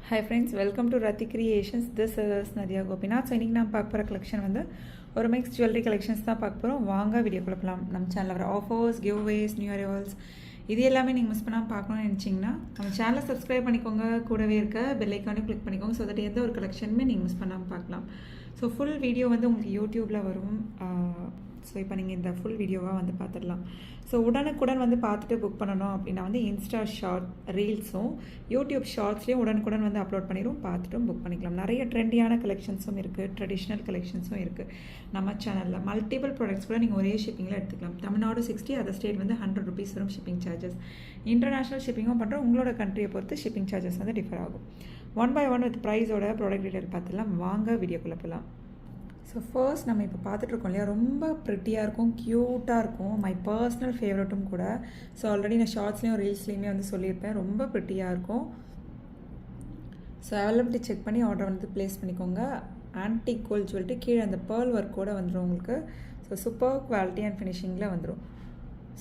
Hi friends, welcome to Rati Creations. This is Nadia Gopinath. So இன்னைக்கு நான் பார்க்க போகிற கலெக்ஷன் வந்து ஒரு மிக்ஸ் ஜுவல்லரி கலெக்ஷன்ஸ் தான் பார்க்க போகிறோம். வாங்க வீடியோ கொடுக்கலாம். நம்ம சேனலில் வர ஆஃபர்ஸ், கிவ்அவேஸ், நியூ அரைவல்ஸ் இது எல்லாமே நீங்கள் மிஸ் பண்ணாமல் பார்க்கணும்னு நினச்சிங்கன்னா நம்ம சேனலை சப்ஸ்கிரைப் பண்ணிக்கோங்க. கூடவே இருக்க பெல் ஐக்கானே கிளிக் பண்ணிக்கோங்க. ஸோ தட் எந்த ஒரு கலெக்ஷனுமே நீங்கள் மிஸ் பண்ணாமல் பார்க்கலாம். ஸோ ஃபுல் வீடியோ வந்து உங்களுக்கு யூடியூப்பில் வரும். ஸோ இப்போ நீங்கள் இந்த ஃபுல் வீடியோவாக வந்து பார்த்துடலாம். ஸோ உடனுக்குடன் வந்து பார்த்துட்டு புக் பண்ணணும் அப்படின்னா வந்து இன்ஸ்டா ஷார்ட் ரீல்ஸும் யூடியூப் ஷார்ட்ஸ்லேயும் உடனுக்குடன் வந்து அப்லோட் பண்ணிடும், பார்த்துட்டும் புக் பண்ணிக்கலாம். நிறைய ட்ரெண்டியான கலெக்ஷன்ஸும் இருக்குது, ட்ரெடிஷ்னல் கலெக்ஷன்ஸும் இருக்குது நம்ம சேனலில். மல்டிபிள் ப்ராடக்ட்ஸ் கூட நீங்கள் ஒரே ஷிப்பிங்கில் எடுத்துக்கலாம். தமிழ்நாடு 60, அதர் ஸ்டேட் வந்து 100 rupees வரும் ஷிப்பிங் சார்ஜஸ். இன்டர்நேஷ்னல் ஷிப்பிங்கும் பண்ணுறோம். உங்களோட கண்ட்ரியை பொறுத்து ஷிப்பிங் சார்ஜஸ் வந்து டிஃபர் ஆகும். 1 by 1 வித் ப்ரைஸோட ப்ராடக்ட் டீட்டெயில் பார்த்துலாம். வாங்க வீடியோக்குள்ளே போகலாம். ஸோ ஃபர்ஸ்ட் நம்ம இப்போ பார்த்துட்ருக்கோம் இல்லையா, ரொம்ப ப்ரிட்டியாக இருக்கும், க்யூட்டாக இருக்கும், மை பர்சனல் ஃபேவரட்டும் கூட. ஸோ ஆல்ரெடி நான் ஷார்ட்ஸ்லேயும் ரீல்ஸ்லேயுமே வந்து சொல்லியிருப்பேன், ரொம்ப ப்ரிட்டியாக இருக்கும். ஸோ அவைலபிலிட்டி செக் பண்ணி ஆர்டர் வந்து ப்ளேஸ் பண்ணிக்கோங்க. ஆன்டிக் கோல்ட் ஜுவல்லரி, கீழே அந்த பேர்ல் ஒர்க்கோட வந்துடும் உங்களுக்கு. ஸோ சூப்பர் குவாலிட்டி அண்ட் ஃபினிஷிங்கில் வந்துடும்.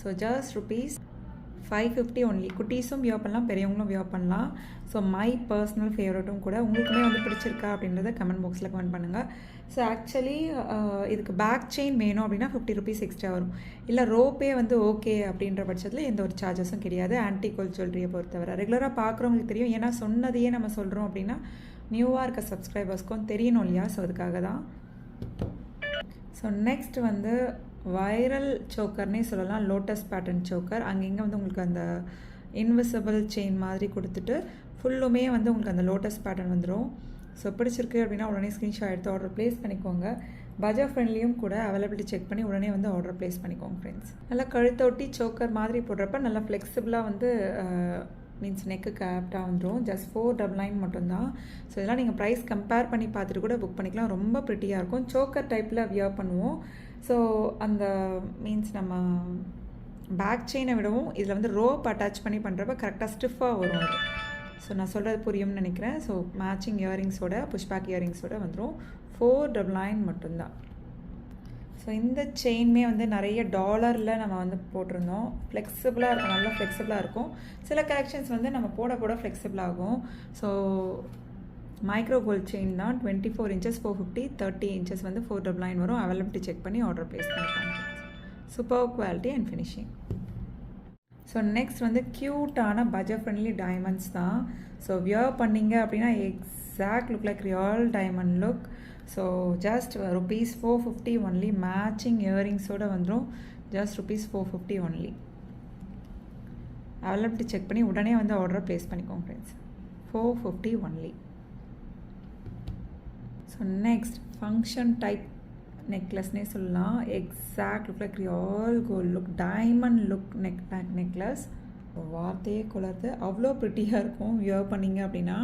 So just ₹550 only. குட்டீஸும் வியர் பண்ணலாம், பெரியவங்களும் வியர் பண்ணலாம். ஸோ மை பர்சனல் ஃபேவரட்டும் கூட. உங்களுக்குமே வந்து பிடிச்சிருக்கா அப்படின்றத கமெண்ட் பாக்ஸில் கமெண்ட் பண்ணுங்கள். ஸோ ஆக்சுவலி இதுக்கு பேக் செயின் வேணும் அப்படின்னா ₹50 எக்ஸ்ட்ரா வரும். இல்லை ரோப்பே வந்து ஓகே அப்படின்ற பட்சத்தில் எந்த ஒரு சார்ஜஸும் கிடையாது ஆன்டிக் கோல்ட் ஜுவல்லரியை பொறுத்தவரை. ரெகுலராக பார்க்குறவங்களுக்கு தெரியும், ஏன்னா சொன்னதையே நம்ம சொல்கிறோம் அப்படின்னா நியூவாக இருக்க சப்ஸ்கிரைபர்ஸ்க்கும் தெரியணும் இல்லையா. ஸோ அதுக்காக தான். ஸோ நெக்ஸ்ட் வந்து வைரல் சோக்கர்னே சொல்லலாம், லோட்டஸ் பேட்டர்ன் சோக்கர். அங்கங்கே வந்து உங்களுக்கு அந்த இன்விசிபிள் செயின் மாதிரி கொடுத்துட்டு ஃபுல்லுமே வந்து உங்களுக்கு அந்த லோட்டஸ் பேட்டர்ன் வந்துடும். ஸோ பிடிச்சிருக்கு அப்படின்னா உடனே ஸ்க்ரீன்ஷாட் எடுத்து ஆர்டர் ப்ளேஸ் பண்ணிக்கோங்க. பட்ஜெட் ஃப்ரெண்ட்லியும் கூட. அவைலபிலிட்டி செக் பண்ணி உடனே வந்து ஆர்டர் ப்ளேஸ் பண்ணிக்கோங்க ஃப்ரெண்ட்ஸ். நல்லா கழுத்தொட்டி சோக்கர் மாதிரி போடுறப்ப நல்லா ஃப்ளெக்சிபிளாக வந்து மீன்ஸ் நெக்குக்கு ஆப்டாக வந்துடும். ஜஸ்ட் $499 மட்டும்தான். ஸோ இதெல்லாம் நீங்கள் ப்ரைஸ் கம்பேர் பண்ணி பார்த்துட்டு கூட புக் பண்ணிக்கலாம். ரொம்ப ப்ரிட்டியாக இருக்கும். சோக்கர் டைப்பில் வியர் பண்ணுவோம். ஸோ அந்த மீன்ஸ் நம்ம பேக் செயினை விடவும் இதில் வந்து ரோப் அட்டாச் பண்ணி பண்ணுறப்ப கரெக்டாக ஸ்டிஃபாக வரும் அது. ஸோ நான் சொல்கிறது புரியும்னு நினைக்கிறேன். ஸோ மேட்சிங் இயரிங்ஸோட புஷ்பேக் இயரிங்ஸோட வந்துடும். $499 மட்டும்தான். ஸோ இந்த செயின்மே வந்து நிறைய டாலரில் நம்ம வந்து போட்டிருந்தோம். ஃப்ளெக்சிபிளாக இருக்கும், நல்லா ஃப்ளெக்சிபிளாக இருக்கும். சில கலெக்ஷன்ஸ் வந்து நம்ம போட போட ஃப்ளெக்சிபிளாகும். ஸோ மைக்ரோ கோல்ட் செயின் தான். 24 inches $450, 30 inches வந்து $499 வரும். அவைலபிலிட்டி செக் பண்ணி ஆர்டர் ப்ளேஸ் பண்ணிக்கலாம். Super quality and finishing. So next வந்து க்யூட்டான பட்ஜெட் ஃப்ரெண்ட்லி டைமண்ட்ஸ் தான். ஸோ வியர் பண்ணிங்க அப்படின்னா exact look like real diamond look. So just ₹450 only. Matching இயரிங்ஸோடு வந்துடும். Just ₹450 only. அவைலபிலிட்டி செக் பண்ணி உடனே வந்து ஆர்டரை ப்ளேஸ் பண்ணிக்கோங்க friends. $450 only. So next function type நெக்லஸ்னே சொல்லலாம். Exact look like real gold look, diamond look necklace. வார்த்தையே குளருது, அவ்வளோ ப்ரிட்டியாக இருக்கும் வியர் பண்ணிங்க அப்படின்னா.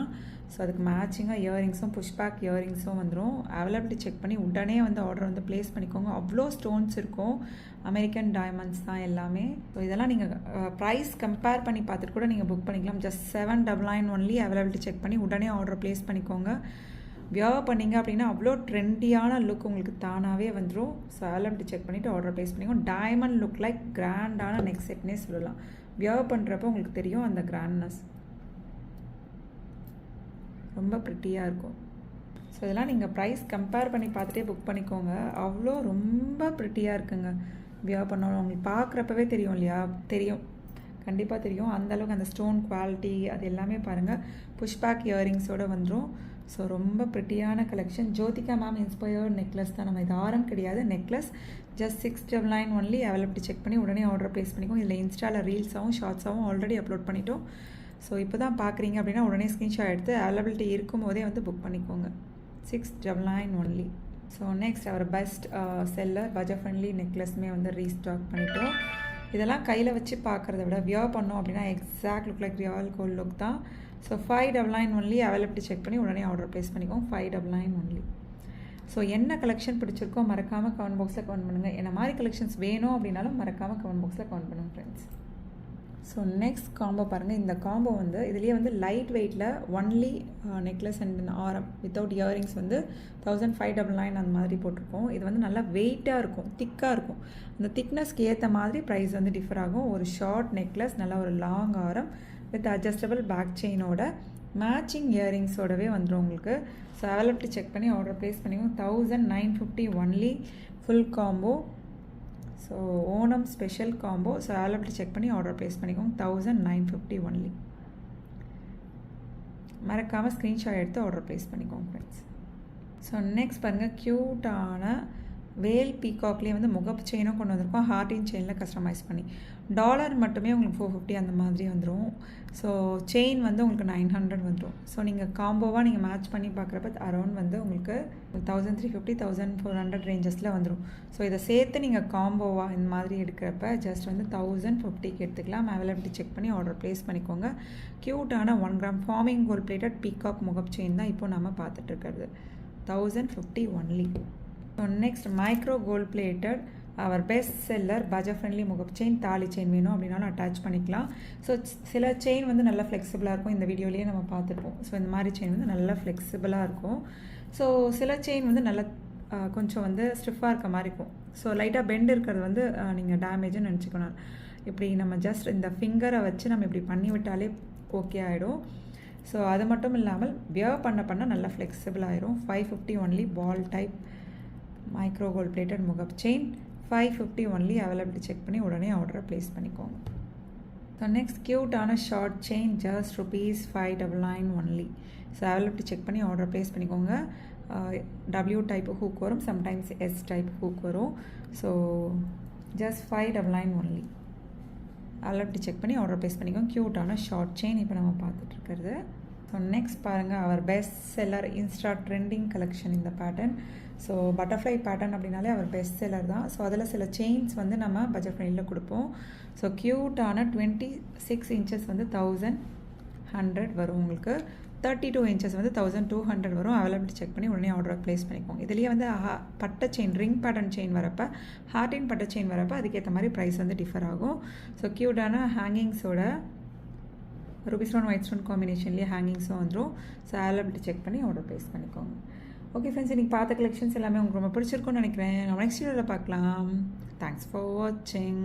ஸோ அதுக்கு மேட்சிங்காக இயரிங்ஸும் புஷ்பேக் இயரிங்ஸும் வந்துடும். அவைலபிலிட்டி செக் பண்ணி உடனே வந்து ஆர்டர் வந்து ப்ளேஸ் பண்ணிக்கோங்க. அவ்வளோ ஸ்டோன்ஸ் இருக்கும், அமெரிக்கன் டைமண்ட்ஸ் தான் எல்லாமே. ஸோ இதெல்லாம் நீங்கள் ப்ரைஸ் கம்பேர் பண்ணி பார்த்துட்டு கூட நீங்கள் புக் பண்ணிக்கலாம். Just $799 only. அவைலபிலிட்டி செக் பண்ணி உடனே ஆர்டர் ப்ளேஸ் பண்ணிக்கோங்க. வியர் பண்ணிங்க அப்படின்னா அவ்வளோ ட்ரெண்டியான லுக் உங்களுக்கு தானாகவே வந்துடும். ஸோ அவைலபிலிட்டி செக் பண்ணிவிட்டு ஆர்டர் ப்ளேஸ் பண்ணிக்கோங்க. டைமண்ட் லுக் லைக் கிராண்டான நெக் செட்னே சொல்லலாம். வியர் பண்ணுறப்ப உங்களுக்கு தெரியும் அந்த கிராண்ட்னஸ், ரொம்ப ப்ரிட்டியாக இருக்கும். ஸோ இதெல்லாம் நீங்கள் ப்ரைஸ் கம்பேர் பண்ணி பார்த்துட்டே புக் பண்ணிக்கோங்க. அவ்வளோ ரொம்ப ப்ரிட்டியாக இருக்குங்க வியர் பண்ணணும். உங்களுக்கு பார்க்குறப்பவே தெரியும் இல்லையா, தெரியும், கண்டிப்பாக தெரியும். அந்தளவுக்கு அந்த ஸ்டோன் குவாலிட்டி அது எல்லாமே பாருங்கள். புஷ்பேக் இயரிங்ஸோடு வந்துடும். ஸோ ரொம்ப ப்ரிட்டியான collection. Jyothika ma'am inspired necklace தான். நம்ம இது ஆரம் கிடையாது, necklace. Just $699 only. Availability check பண்ணி உடனே ஆர்டர் ப்ளேஸ் பண்ணிக்கோங்க. இதில் இன்ஸ்டாவில் ரீல்ஸாகவும் ஷார்ட்ஸாகவும் ஆல்ரெடி அப்லோட் பண்ணிட்டோம். ஸோ இப்போ தான் பார்க்குறீங்க அப்படின்னா உடனே ஸ்க்ரீன்ஷாட் எடுத்து அவைலபிலிட்டி இருக்கும் போதே வந்து புக் பண்ணிக்கோங்க. $699 ஒன்லி. ஸோ நெக்ஸ்ட் அவர் பெஸ்ட் செல்லர் பட்ஜெட் ஃப்ரெண்ட்லி நெக்லஸ்மே வந்து ரீஸ்டாக் பண்ணிட்டோம். இதெல்லாம் கையில் வச்சு பார்க்குறத விட வியர் பண்ணோம் அப்படின்னா exact look like real gold look தான். So $599 only. அவைலபிலிட்டி செக் பண்ணி உடனே ஆர்டர் ப்ளேஸ் பண்ணிக்கோங்க. $599 ஒன்லி. ஸோ என்ன கலெக்ஷன் பிடிச்சிருக்கோ மறக்காமல் கமெண்ட் பாக்ஸில் கமெண்ட் பண்ணுங்கள். என்ன மாதிரி கலெக்ஷன்ஸ் வேணும் அப்படின்னாலும் மறக்காமல் கமெண்ட் பாக்ஸில் கமெண்ட் பண்ணுங்கள் ஃப்ரெண்ட்ஸ். ஸோ நெக்ஸ்ட் காம்போ பாருங்கள். இந்த காம்போ வந்து இதுலேயே வந்து லைட் வெயிட்டில் ஒன்லி நெக்லஸ் அண்ட் ஆரம் வித்தவுட் இயரிங்ஸ் வந்து $1599 அந்த மாதிரி போட்டிருக்கோம். இது வந்து நல்லா வெயிட்டாக இருக்கும், திக்காக இருக்கும். அந்த திக்னஸ்க்கு ஏற்ற மாதிரி ப்ரைஸ் வந்து டிஃபர் ஆகும். ஒரு ஷார்ட் நெக்லஸ், நல்லா ஒரு லாங் ஆரம் வித் அட்ஜஸ்டபிள் பேக் செயினோட மேட்சிங் இயரிங்ஸோடவே வந்துடும் உங்களுக்கு. ஸோ அவைலபிலிட்டி செக் பண்ணி ஆர்டர் ப்ளேஸ் பண்ணிக்கோங்க. 1950 only full combo. So Onam special combo. So availability check பண்ணி ஆர்டர் ப்ளேஸ் பண்ணிக்கோங்க. 1950 ஒன்லி. மறக்காமல் ஸ்க்ரீன்ஷாட் எடுத்து ஆர்டர் ப்ளேஸ் பண்ணிக்கோங்க ஃப்ரெண்ட்ஸ். ஸோ நெக்ஸ்ட் பாருங்கள், க்யூட்டான வேல் பீகாக்லேயே வந்து முகப்பு செயினும் கொண்டு வந்திருக்கோம். ஹார்டின் செயினில் கஸ்டமைஸ் பண்ணி டாலர் மட்டுமே உங்களுக்கு 450 அந்த மாதிரி வந்துடும். ஸோ செயின் வந்து உங்களுக்கு 900 வந்துடும். ஸோ நீங்கள் காம்போவாக நீங்கள் மேட்ச் பண்ணி பார்க்குறப்ப அரௌண்ட் வந்து உங்களுக்கு 1350 1400 ரேஞ்சஸில் வந்துடும். ஸோ இதை சேர்த்து நீங்கள் காம்போவாக இந்த மாதிரி எடுக்கிறப்ப ஜஸ்ட் வந்து 1050க்கு எடுத்துக்கலாம். அவைலபிலிட்டி செக் பண்ணி ஆர்டர் ப்ளேஸ் பண்ணிக்கோங்க. க்யூட்டான 1 gram forming gold plated peacock முகப்பு செயின் தான் இப்போ நம்ம பார்த்துட்ருக்கிறது. 1050 only. So next micro gold plated our best seller budget friendly முகப்பு செயின். தாலி செயின் வேணும் அப்படின்னாலும் அட்டாச் பண்ணிக்கலாம். ஸோ சில செயின் வந்து நல்லா ஃப்ளெக்சிபிளாக இருக்கும். இந்த வீடியோலேயே நம்ம பார்த்துருப்போம். ஸோ இந்த மாதிரி செயின் வந்து நல்லா ஃப்ளெக்சிபிளாக இருக்கும். ஸோ சில செயின் வந்து நல்லா கொஞ்சம் வந்து ஸ்டிஃபாக இருக்க மாதிரி இருக்கும். ஸோ லைட்டாக பெண்ட் இருக்கிறது வந்து நீங்கள் டேமேஜ்னு நினச்சிக்கணும். இப்படி நம்ம ஜஸ்ட் இந்த ஃபிங்கரை வச்சு நம்ம இப்படி பண்ணி விட்டாலே ஓகே ஆகிடும். ஸோ அது மட்டும் இல்லாமல் வியர் பண்ண நல்லா ஃப்ளெக்சிபிள் ஆகிடும். 550 only ball type micro gold plated முகப்பு செயின். 550 ஒன்லி. அவைலபிலிட்டி செக் பண்ணி உடனே ஆர்டரை ப்ளேஸ் பண்ணிக்கோங்க. ஸோ நெக்ஸ்ட் க்யூட்டான short chain just ₹599 only. So availability check பண்ணி ஆர்டர் ப்ளேஸ் பண்ணிக்கோங்க. W டைப் ஹூக் வரும், சம்டைம்ஸ் S டைப் ஹூக் வரும். So just $599 only. Availability check பண்ணி ஆர்டர் ப்ளேஸ் பண்ணிக்கோங்க. க்யூட்டான ஷார்ட் செயின் இப்போ நம்ம பார்த்துட்ருக்கிறது. ஸோ நெக்ஸ்ட் பாருங்கள், our best seller insta trending collection இந்த பேட்டர்ன். ஸோ பட்டர்ஃப்ளை பேட்டர்ன் அப்படின்னாலே அவர் பெஸ்ட் செல்லர் தான். ஸோ அதில் சில செயின்ஸ் வந்து நம்ம பட்ஜெட் ஃப்ரெண்ட்லியில் கொடுப்போம். ஸோ க்யூட்டான 26 இன்ச்சஸ் வந்து 1100 வரும் உங்களுக்கு. 32 இன்ச்சஸ் வந்து 1200 வரும். அவைலபிலிட்டி செக் பண்ணி உடனே ஆர்டர் ப்ளேஸ் பண்ணிக்கோங்க. இதுலேயே வந்து பட்டை செயின் ரிங் பேட்டர்ன் செயின் வரப்போ, ஹார்டின் பட்டை செயின் வரப்போ அதுக்கேற்ற மாதிரி ப்ரைஸ் வந்து டிஃபர் ஆகும். ஸோ க்யூட்டான ஹேங்கிங்ஸோட ரூபி ஸ்டோன் ஒயிட் ஸ்டோன் காம்பினேஷன்லேயே ஹேங்கிங்ஸும் வந்துடும். ஸோ அவைலபிலிட்டி செக் பண்ணி ஆர்டர் ப்ளேஸ் பண்ணிக்கோங்க. ஓகே ஃப்ரெண்ட்ஸ், இன்றைக்கி பார்த்த கலெக்ஷன்ஸ் எல்லாமே உங்களுக்கு ரொம்ப பிடிச்சிருக்குன்னு நினைக்கிறேன். நம்ம நெக்ஸ்ட் வீடியோவில் பார்க்கலாம். தேங்க்ஸ் ஃபார் வாட்சிங்.